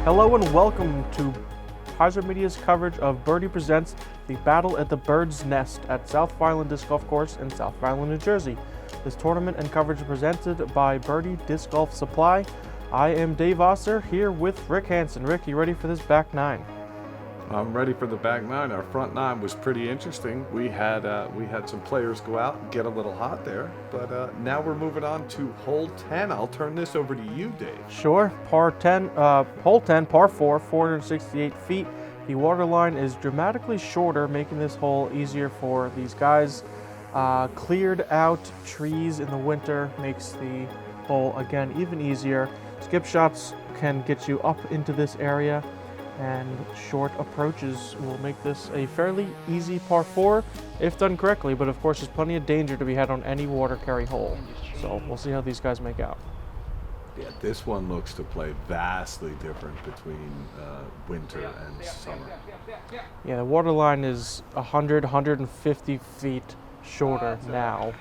Hello and welcome to HyzerMedia's coverage of Birdie Presents the Battle at the Bird's Nest at South Vineland Disc Golf Course in South Vineland, New Jersey. This tournament and coverage is presented by Birdie Disc Golf Supply. I am Dave Oster here with Rick Hansen. Rick, you ready for this back nine? I'm ready for the back nine. Our front nine was pretty interesting. We had some players go out and get a little hot there, but now we're moving on to hole 10. I'll turn this over to you, Dave. Sure. Hole 10, par 4, 468 feet. The water line is dramatically shorter, making this hole easier for these guys. Cleared out trees in the winter makes the hole, again, even easier. Skip shots can get you up into this area, and short approaches will make this a fairly easy par 4 if done correctly, but of course there's plenty of danger to be had on any water carry hole. So we'll see how these guys make out. Yeah, this one looks to play vastly different between winter and summer. Yeah, the water line is 150 feet shorter now,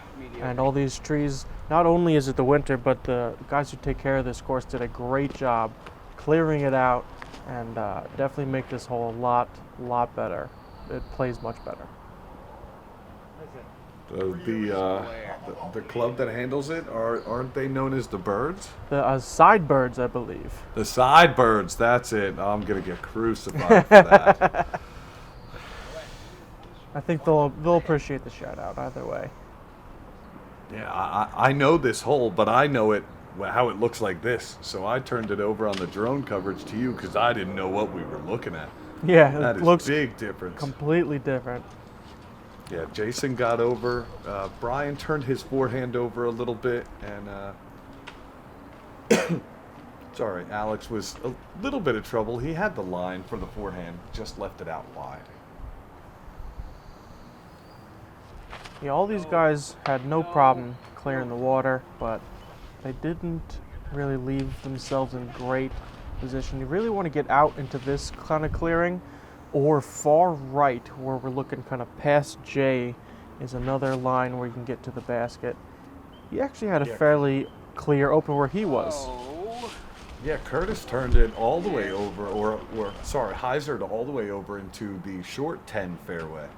and all these trees, not only is it the winter, but the guys who take care of this course did a great job clearing it out, and definitely make this hole a lot better. It plays much better. The club that handles it, aren't they known as the Birds? The Sidebirds, I believe. The Sidebirds, that's it. I'm gonna get crucified for that. I think they'll appreciate the shout out either way. Yeah, I know this hole, but I know it how it looks like this. So I turned it over on the drone coverage to you because I didn't know what we were looking at. Yeah, that it is looks big difference. Completely different. Yeah, Jason got over. Brian turned his forehand over a little bit, and sorry, Alex was a little bit of trouble. He had the line for the forehand, just left it out wide. Yeah, all these guys had no problem clearing the water, but they didn't really leave themselves in great position. You really want to get out into this kind of clearing, or far right where we're looking kind of past J is another line where you can get to the basket. He actually had a fairly clear open where he was. Yeah, Curtis turned it all the way over, or sorry, Hyzered all the way over into the short 10 fairway.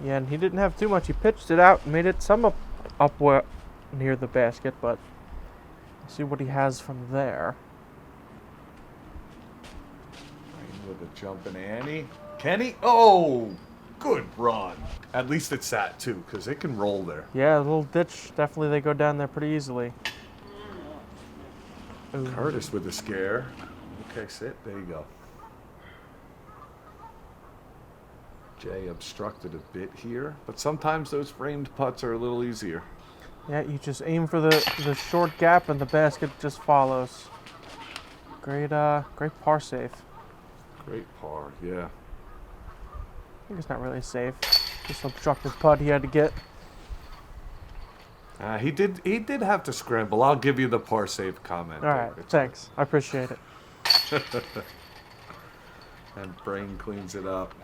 Yeah, and he didn't have too much. He pitched it out and made it some up near the basket, but let's see what he has from there. With a jumping Annie. Kenny? Oh, good run. At least it's that, too, because it can roll there. Yeah, a little ditch. Definitely they go down there pretty easily. Ooh. Curtis with the scare. Okay, sit. There you go. Jay obstructed a bit here, but sometimes those framed putts are a little easier. Yeah, you just aim for the short gap and the basket just follows. Great par save. Great par, yeah. I think it's not really safe. Just obstructive putt he had to get. He did have to scramble. I'll give you the par save comment. All right, thanks. I appreciate it. And Brain cleans it up.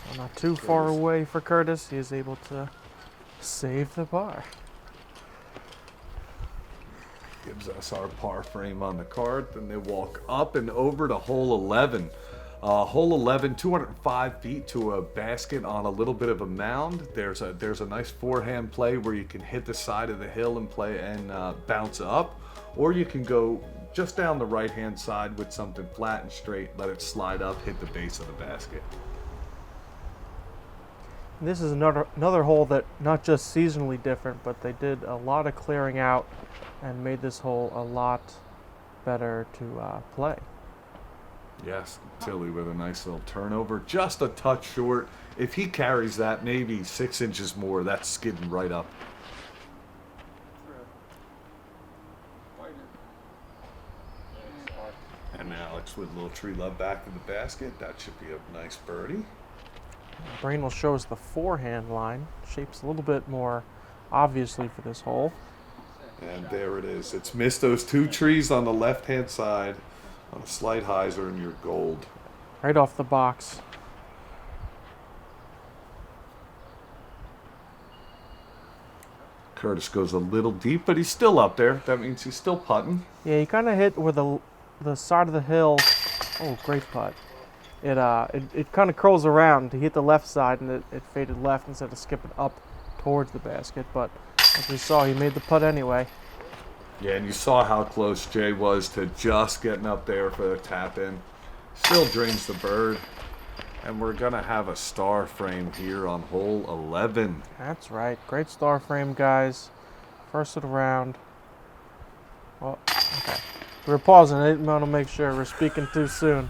Well, not too far away for Curtis. He is able to save the par. Gives us our par frame on the card. Then they walk up and over to hole 11. Hole 11, 205 feet to a basket on a little bit of a mound. There's a nice forehand play where you can hit the side of the hill and play and bounce up, or you can go just down the right-hand side with something flat and straight, let it slide up, hit the base of the basket. This is another hole that not just seasonally different, but they did a lot of clearing out and made this hole a lot better to play. Yes, Tilly with a nice little turnover, just a touch short. If he carries that maybe 6 inches more, that's skidding right up. And Alex with a little tree love back in the basket. That should be a nice birdie. Brain will show us the forehand line. Shapes a little bit more obviously for this hole. And there it is. It's missed those 2 trees on the left-hand side on a slight hyzer, and you're gold. Right off the box. Curtis goes a little deep, but he's still up there. That means he's still putting. Yeah, he kind of hit where the side of the hill. Oh, great putt. It kind of curls around to hit the left side, and it faded left instead of skipping up towards the basket. But as we saw, he made the putt anyway. Yeah, and you saw how close Jay was to just getting up there for the tap in. Still drains the bird. And we're going to have a star frame here on hole 11. That's right. Great star frame, guys. First of the round. Well, okay. We're pausing. I didn't want to make sure we're speaking too soon.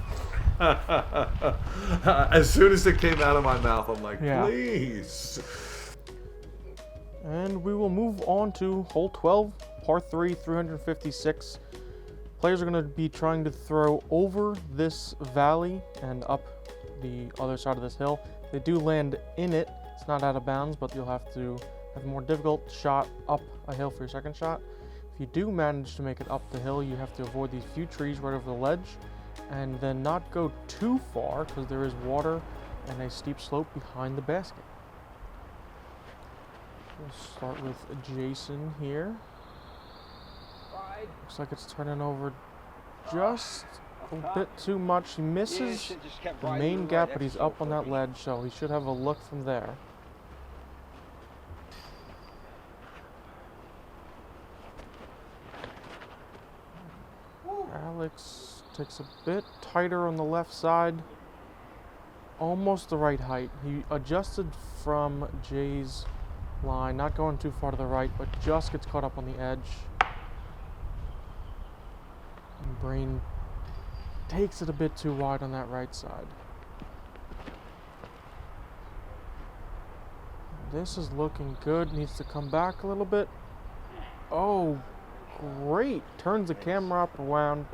As soon as it came out of my mouth, I'm like, yeah. Please. And we will move on to hole 12, par 3, 356. Players are going to be trying to throw over this valley and up the other side of this hill. They do land in it. It's not out of bounds, but you'll have to have a more difficult shot up a hill for your second shot. If you do manage to make it up the hill, you have to avoid these few trees right over the ledge and then not go too far because there is water and a steep slope behind the basket. We'll start with Jason here. Looks like it's turning over just a bit too much. He misses the main gap, but he's up on that ledge, so he should have a look from there. Alex takes a bit tighter on the left side. Almost the right height. He adjusted from Jay's line, not going too far to the right, but just gets caught up on the edge. And Brain takes it a bit too wide on that right side. This is looking good. Needs to come back a little bit. Oh, great. Turns the camera up around.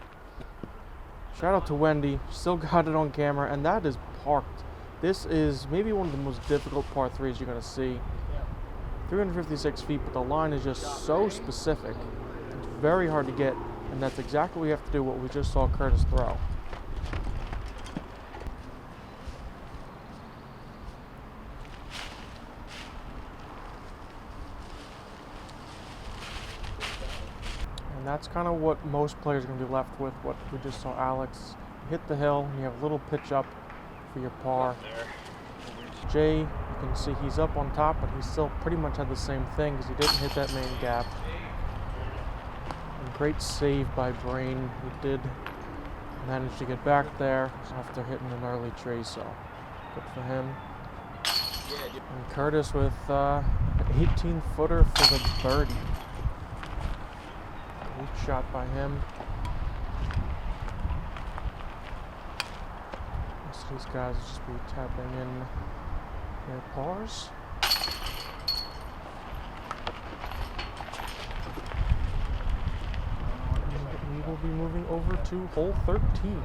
Shout out to Wendy. Still got it on camera, and that is parked. This is maybe one of the most difficult par 3s you're going to see. 356 feet, but the line is just so specific. It's very hard to get, and that's exactly what we have to do, what we just saw Curtis throw. And that's kind of what most players are going to be left with, what we just saw Alex hit the hill, and you have a little pitch up for your par. Jay, you can see he's up on top, but he still pretty much had the same thing because he didn't hit that main gap. And great save by Brain, who did manage to get back there after hitting an early tree, so good for him. And Curtis with an 18-footer for the birdie. Great shot by him. Most of these guys will just be tapping in their pars. And we will be moving over to hole 13.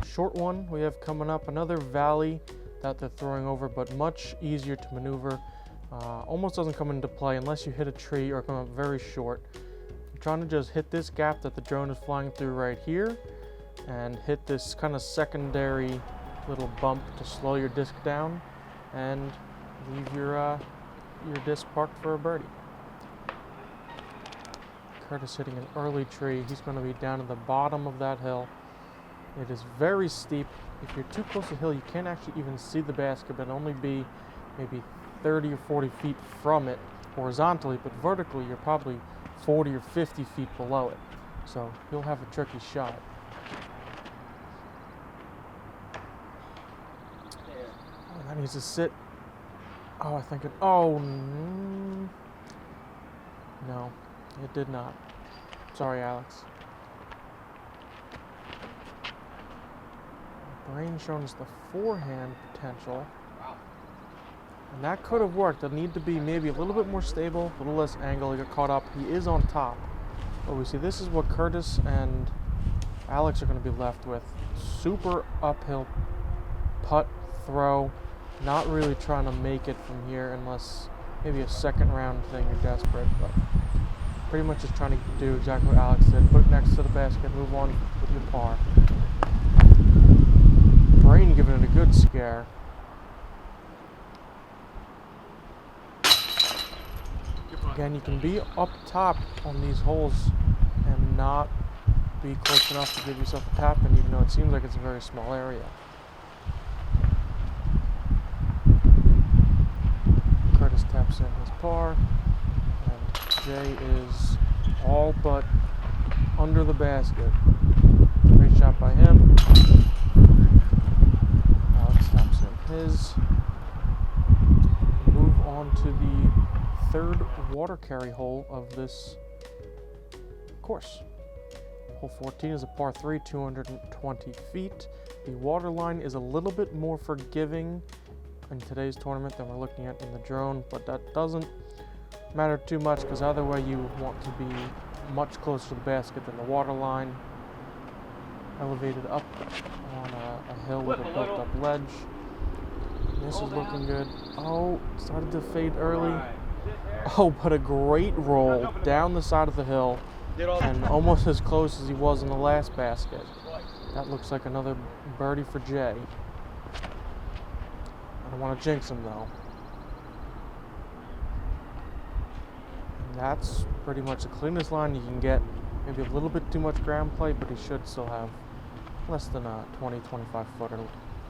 Short one we have coming up, another valley that they're throwing over, but much easier to maneuver. Almost doesn't come into play unless you hit a tree or come up very short. You're trying to just hit this gap that the drone is flying through right here and hit this kind of secondary little bump to slow your disc down and leave your disc parked for a birdie. Curtis hitting an early tree. He's going to be down at the bottom of that hill. It is very steep. If you're too close to the hill, you can't actually even see the basket, but only be maybe 30 or 40 feet from it horizontally, but vertically you're probably 40 or 50 feet below it. So you'll have a tricky shot. Oh, that needs to sit. Oh, I think it, oh, no, it did not. Sorry, Alex. Brain showing us the forehand potential. And that could have worked. It'll need to be maybe a little bit more stable, a little less angle. He got caught up. He is on top. But we see this is what Curtis and Alex are going to be left with. Super uphill putt, throw. Not really trying to make it from here unless maybe a second round thing you're desperate. But pretty much just trying to do exactly what Alex did. Put it next to the basket, move on with your par. Brain giving it a good scare. Again, you can be up top on these holes and not be close enough to give yourself a tap in, even though it seems like it's a very small area. Curtis taps in his par, and Jay is all but under the basket. Great shot by him. Alex taps in his. Move on to the third water carry hole of this course. Hole 14 is a par 3, 220 feet. The water line is a little bit more forgiving in today's tournament than we're looking at in the drone, but that doesn't matter too much because either way you want to be much closer to the basket than the water line. Elevated up on a hill with a built-up ledge. This is looking good. Oh, started to fade early. Oh, but a great roll down the side of the hill and almost as close as he was in the last basket. That looks like another birdie for Jay. I don't want to jinx him though. And that's pretty much the cleanest line you can get. Maybe a little bit too much ground play, but he should still have less than a 20-25 footer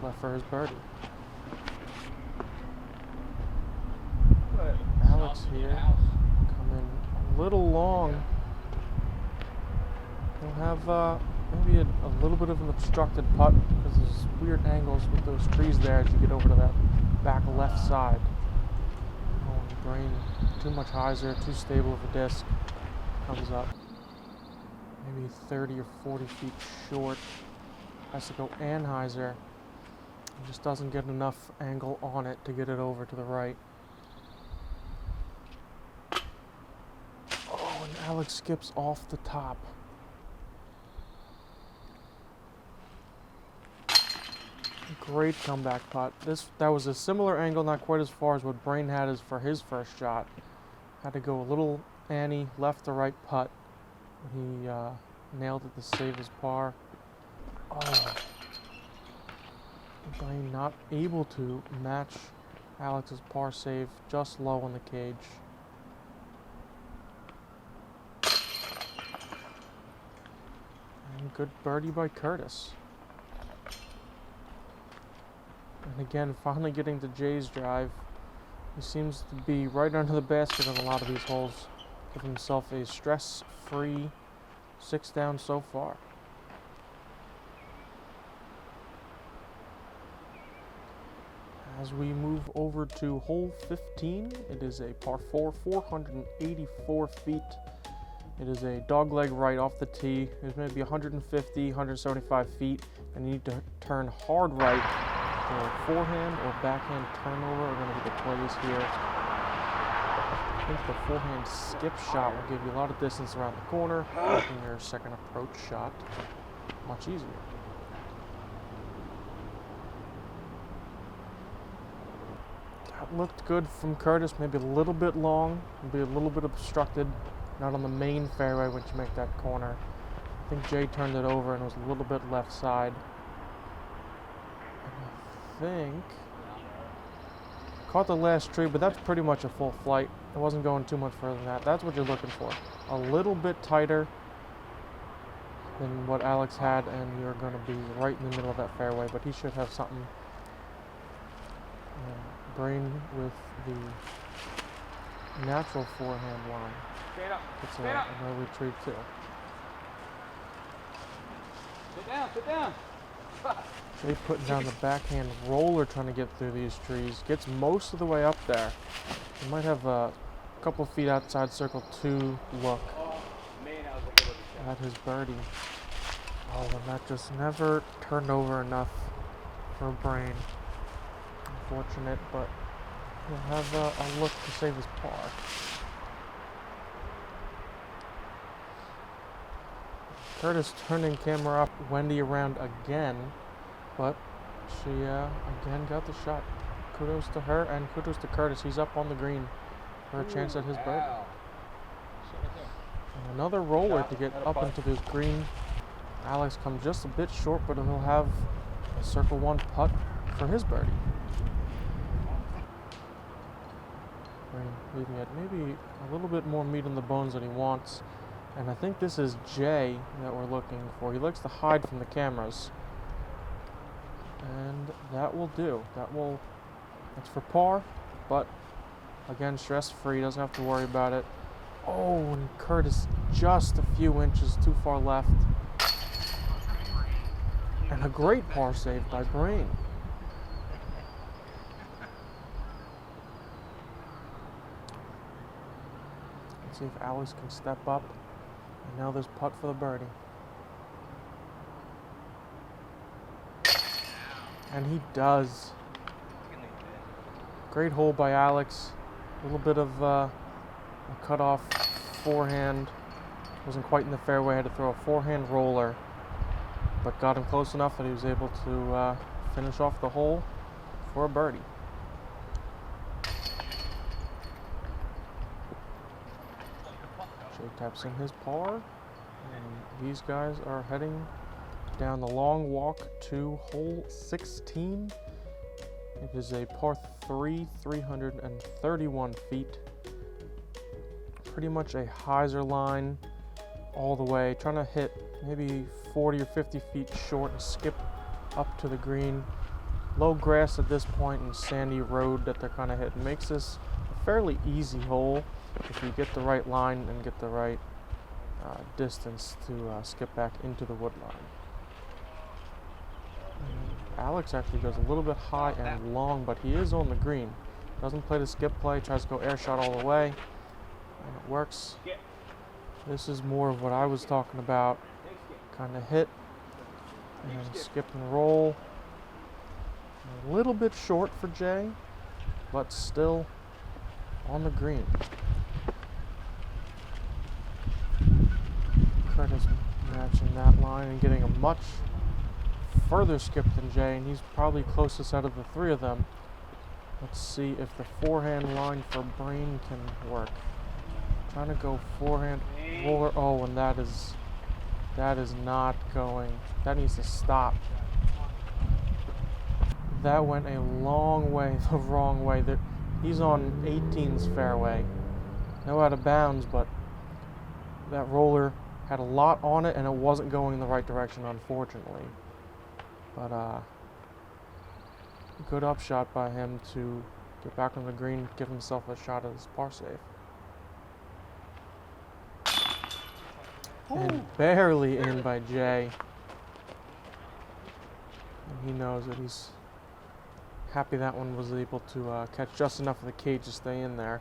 left for his birdie. Alex here, coming a little long. He'll have maybe a little bit of an obstructed putt because there's weird angles with those trees there as you get over to that back left side. Oh, brain, too much hyzer, too stable of a disc. Comes up maybe 30 or 40 feet short. Has to go and hyzer. He just doesn't get enough angle on it to get it over to the right. Oh, and Alex skips off the top. Great comeback putt. That was a similar angle, not quite as far as what Brain had as for his first shot. Had to go a little Annie left to right putt. He nailed it to save his par. Oh, Brain not able to match Alex's par save, just low on the cage. And good birdie by Curtis. And again, finally getting to Jay's drive. He seems to be right under the basket on a lot of these holes. Give himself a stress-free 6 down so far. As we move over to hole 15, it is a par 4, 484 feet. It is a dogleg right off the tee. There's maybe 150, 175 feet, and you need to turn hard right. The forehand or backhand turnover are going to be the plays here. I think the forehand skip shot will give you a lot of distance around the corner, making your second approach shot much easier. That looked good from Curtis, maybe a little bit long, maybe a little bit obstructed, not on the main fairway when you make that corner. I think Jay turned it over and it was a little bit left side. I think caught the last tree, but that's pretty much a full flight. It wasn't going too much further than that. That's what you're looking for. A little bit tighter than what Alex had, and you're going to be right in the middle of that fairway, but he should have something. Brain with the natural forehand line. It's an early tree too. Sit down. Jay putting down the backhand roller trying to get through these trees. Gets most of the way up there. He might have a couple feet outside circle 2 look at his birdie. Oh, and that just never turned over enough for Brain. Unfortunate, but he'll have a look to save his par. Curtis turning camera up, Wendy around again, but she again got the shot. Kudos to her and kudos to Curtis. He's up on the green for a chance at his birdie. And another roller to get up into this green. Alex comes just a bit short, but he'll have a circle 1 putt for his birdie. Brain leaving it maybe a little bit more meat on the bones than he wants. And I think this is Jay that we're looking for. He likes to hide from the cameras. And that will do. That's for par, but again, stress-free, doesn't have to worry about it. Oh, and Curtis just a few inches too far left. And a great par save by Brain. Let's see if Alex can step up. And now there's putt for the birdie. And he does. Great hole by Alex. A little bit of a cut-off forehand. Wasn't quite in the fairway. Had to throw a forehand roller. But got him close enough that he was able to finish off the hole for a birdie. Jay taps in his par. And these guys are heading down the long walk to hole 16. It is a par 3, 331 feet. Pretty much a hyzer line all the way. Trying to hit maybe 40 or 50 feet short and skip up to the green. Low grass at this point and sandy road that they're kind of hitting. Makes this a fairly easy hole if you get the right line and get the right distance to skip back into the wood line. Alex actually goes a little bit high and long, but he is on the green. Doesn't play the skip play, tries to go air shot all the way, and it works. This is more of what I was talking about. Kind of hit, and skip and roll. A little bit short for Jay, but still on the green. Curtis matching that line and getting a much further skip than Jay, and he's probably closest out of the three of them. Let's see if the forehand line for Brain can work. Trying to go forehand roller. Oh, and that is not going. That needs to stop. That went a long way the wrong way. He's on 18's fairway. No out of bounds, but that roller had a lot on it and it wasn't going in the right direction, unfortunately. But good upshot by him to get back on the green, give himself a shot at his par save. And barely in by Jay. And he knows that he's happy that one was able to catch just enough of the cage to stay in there.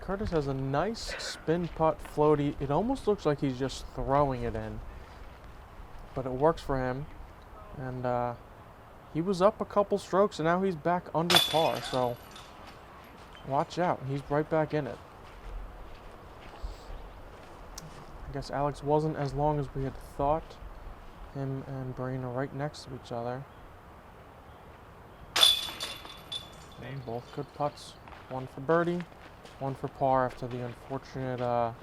Curtis has a nice spin putt floaty. It almost looks like he's just throwing it in, but it works for him. And he was up a couple strokes, and now he's back under par. So watch out, he's right back in it. I guess Alex wasn't as long as we had thought. Him and Brain are right next to each other. And both good putts. One for birdie, one for par after the unfortunate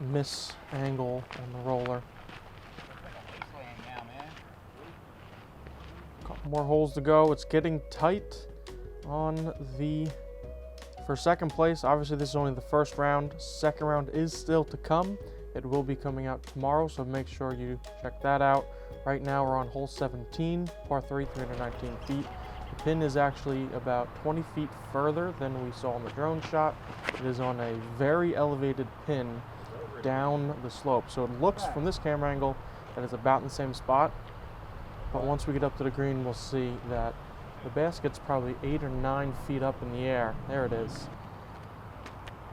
miss angle on the roller. Couple more holes to go. It's getting tight on for second place. Obviously, this is only the first round. Second round is still to come. It will be coming out tomorrow, so make sure you check that out. Right now, we're on hole 17, par 3, 319 feet. The pin is actually about 20 feet further than we saw in the drone shot. It is on a very elevated pin down the slope. So it looks from this camera angle that it's about in the same spot. But once we get up to the green, we'll see that the basket's probably 8 or 9 feet up in the air. There it is.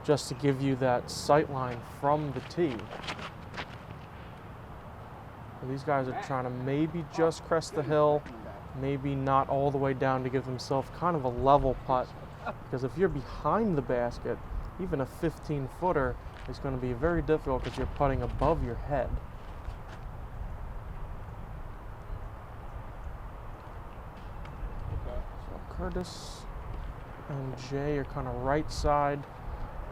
Just to give you that sight line from the tee. So these guys are trying to maybe just crest the hill, maybe not all the way down to give themselves kind of a level putt. Because if you're behind the basket, even a 15-footer is going to be very difficult because you're putting above your head. So Curtis and Jay are kind of right side.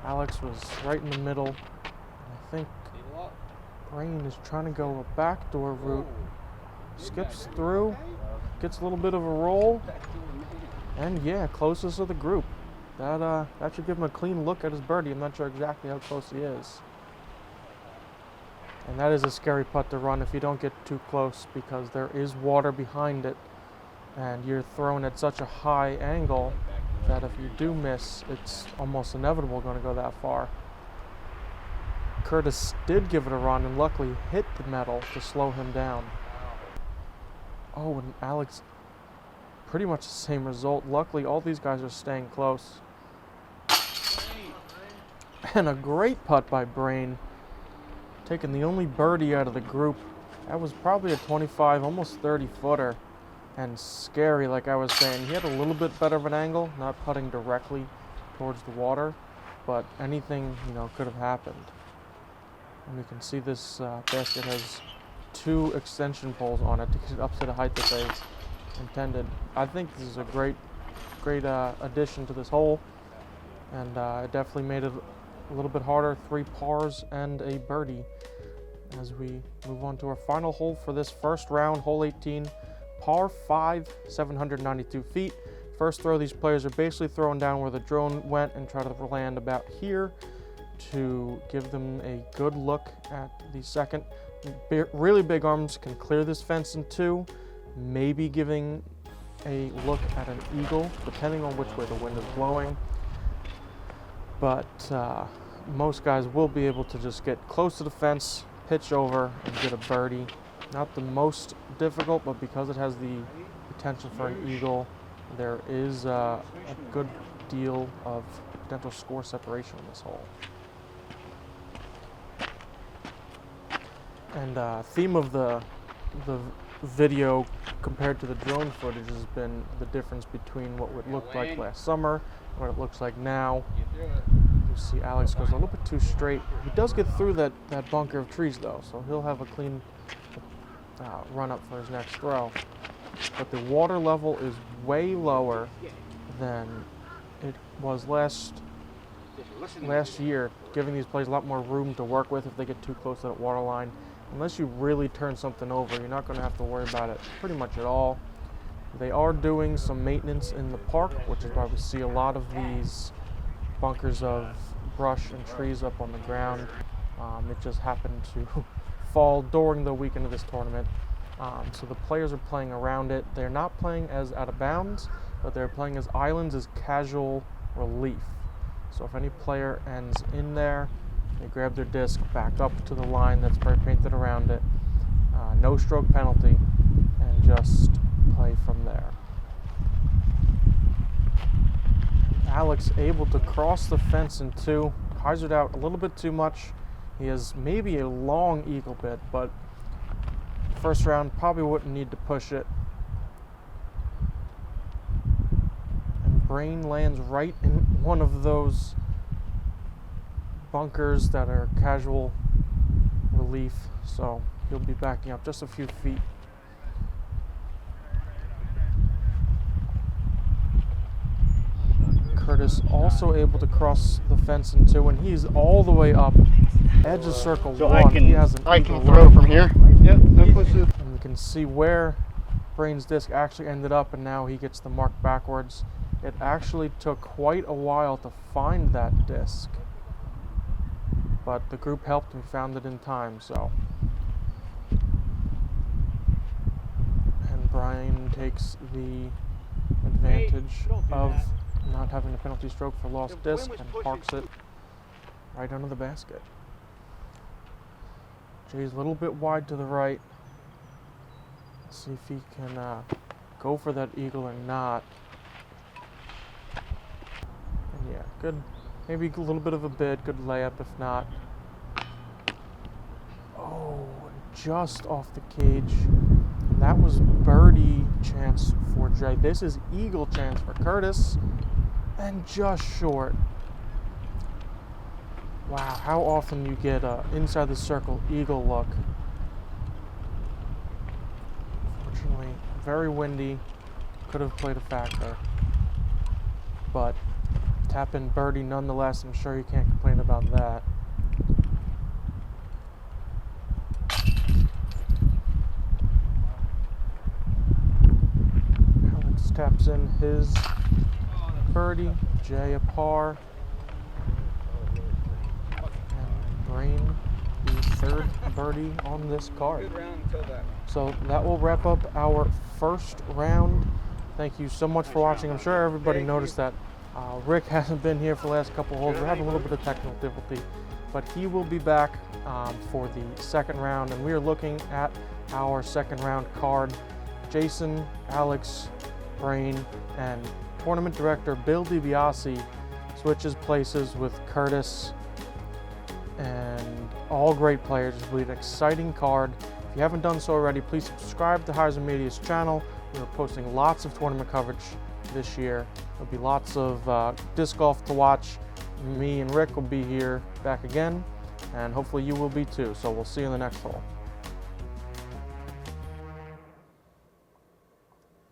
Alex was right in the middle. I think Brain is trying to go a backdoor route. Skips through, gets a little bit of a roll. And yeah, closest of the group. That should give him a clean look at his birdie. I'm not sure exactly how close he is. And that is a scary putt to run if you don't get too close, because there is water behind it. And you're thrown at such a high angle that if you do miss, it's almost inevitable going to go that far. Curtis did give it a run and luckily hit the metal to slow him down. Oh, and Alex, pretty much the same result. Luckily, all these guys are staying close. And a great putt by Brain, taking the only birdie out of the group. That was probably a 25, almost 30 footer. And scary, like I was saying. He had a little bit better of an angle, not putting directly towards the water, but anything, could have happened. And we can see this basket has 2 extension poles on it to get it up to the height that they intended. I think this is a great addition to this hole, and it definitely made it a little bit harder. 3 pars and a birdie as we move on to our final hole for this first round, hole 18. Par 5, 792 feet. First throw, these players are basically throwing down where the drone went and try to land about here to give them a good look at the second. Really big arms can clear this fence in 2, maybe giving a look at an eagle, depending on which way the wind is blowing. But most guys will be able to just get close to the fence, pitch over, and get a birdie. Not the most difficult, but because it has the potential for an eagle, there is a good deal of potential score separation in this hole. And theme of the video compared to the drone footage has been the difference between what it looked like last summer and what it looks like now. You see Alex goes a little bit too straight. He does get through that bunker of trees though, so he'll have a clean run up for his next throw. But the water level is way lower than it was last year, giving these players a lot more room to work with if they get too close to that water line. Unless you really turn something over, you're not going to have to worry about it pretty much at all. They are doing some maintenance in the park, which is why we see a lot of these bunkers of brush and trees up on the ground. It just happened to fall during the weekend of this tournament. So the players are playing around it. They're not playing as out of bounds, but they're playing as islands as casual relief. So if any player ends in there, they grab their disc, back up to the line that's spray painted around it, no stroke penalty, and just play from there. Alex able to cross the fence in 2, hyzered out a little bit too much. He has maybe a long eagle bit, but first round probably wouldn't need to push it. And Brain lands right in one of those bunkers that are casual relief, so he'll be backing up just a few feet. Curtis also able to cross the fence in 2, and he's all the way up edge of circle so 1. I can throw from here. Yep, and we can see where Brain's disc actually ended up, and now he gets the mark backwards. It actually took quite a while to find that disc, but the group helped and found it in time. So, and Brian takes the advantage of not having a penalty stroke for lost disc and parks it right under the basket. Jay's a little bit wide to the right. Let's see if he can go for that eagle or not. And yeah, good. Maybe a little bit of a bid, good layup if not. Oh, just off the cage. That was birdie chance for Jay. This is eagle chance for Curtis. And just short. Wow, how often you get a inside the circle eagle look. Unfortunately, very windy. Could have played a factor. But tap in birdie nonetheless. I'm sure you can't complain about that. taps in his birdie. Jay a par. And Brain the third birdie on this card. Good round until that. So that will wrap up our first round. Thank you so much for watching. I'm sure everybody noticed that Rick hasn't been here for the last couple holes. We're having a little bit of technical difficulty, but he will be back for the second round, and we are looking at our second round card. Jason, Alex, Brain, and tournament director Bill DiBiase switches places with Curtis, and all great players. It's really an exciting card. If you haven't done so already, please subscribe to HyzerMedia's channel. We're posting lots of tournament coverage this year. There'll be lots of disc golf to watch. Me and Rick will be here back again, and hopefully you will be too. So we'll see you in the next hole.